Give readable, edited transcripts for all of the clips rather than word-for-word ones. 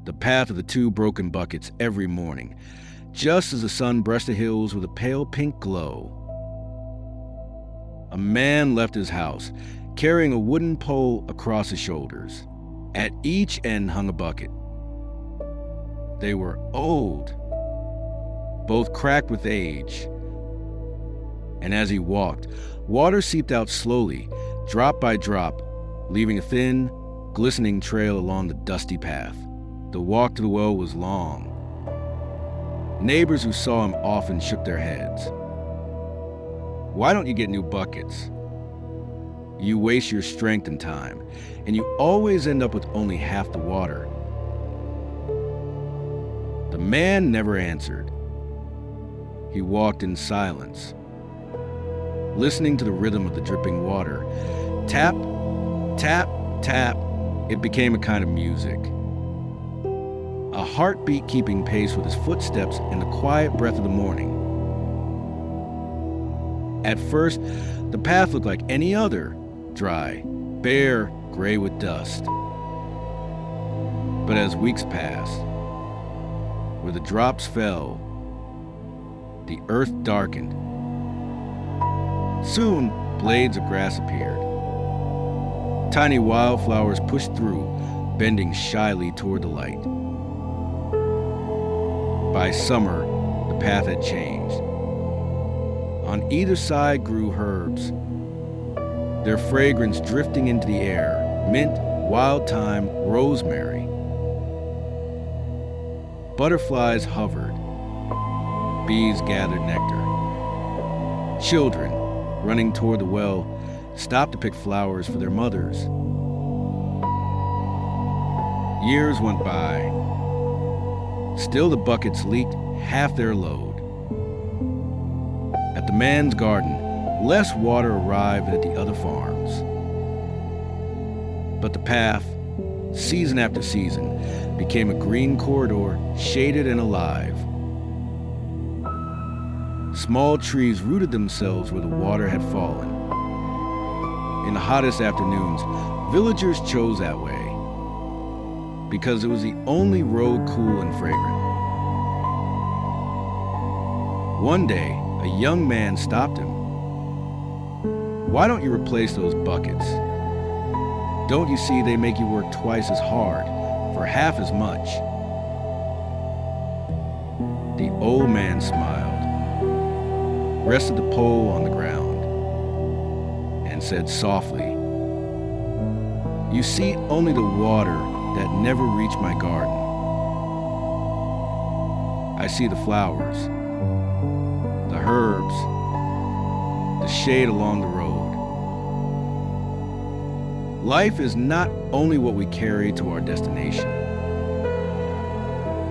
the path of the two broken buckets every morning, just as the sun brushed the hills with a pale pink glow. A man left his house, carrying a wooden pole across his shoulders. At each end hung a bucket. They were old, both cracked with age. And as he walked, water seeped out slowly, drop by drop, leaving a thin, glistening trail along the dusty path. The walk to the well was long. Neighbors who saw him often shook their heads. "Why don't you get new buckets? You waste your strength and time, and you always end up with only half the water." The man never answered. He walked in silence, listening to the rhythm of the dripping water. Tap, tap, tap. It became a kind of music. A heartbeat keeping pace with his footsteps and the quiet breath of the morning. At first, the path looked like any other, dry, bare, gray with dust. But as weeks passed, where the drops fell, the earth darkened. Soon, blades of grass appeared. Tiny wildflowers pushed through, bending shyly toward the light. By summer, the path had changed. On either side grew herbs, their fragrance drifting into the air: mint, wild thyme, rosemary. Butterflies hovered. Bees gathered nectar. Children, running toward the well, stopped to pick flowers for their mothers. Years went by. Still the buckets leaked half their load. At the man's garden, less water arrived than at the other farms. But the path, season after season, became a green corridor, shaded and alive. Small trees rooted themselves where the water had fallen. In the hottest afternoons, villagers chose that way because it was the only road cool and fragrant. One day, a young man stopped him. "Why don't you replace those buckets? Don't you see they make you work twice as hard for half as much?" The old man smiled, rested the pole on the ground, and said softly, "You see only the water that never reached my garden. I see the flowers, the herbs, the shade along the road. Life is not only what we carry to our destination,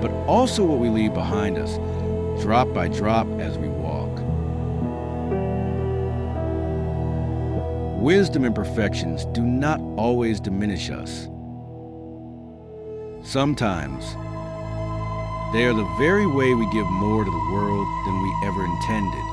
but also what we leave behind us, drop by drop as we walk." Wisdom imperfections do not always diminish us. Sometimes they are the very way we give more to the world than we ever intended.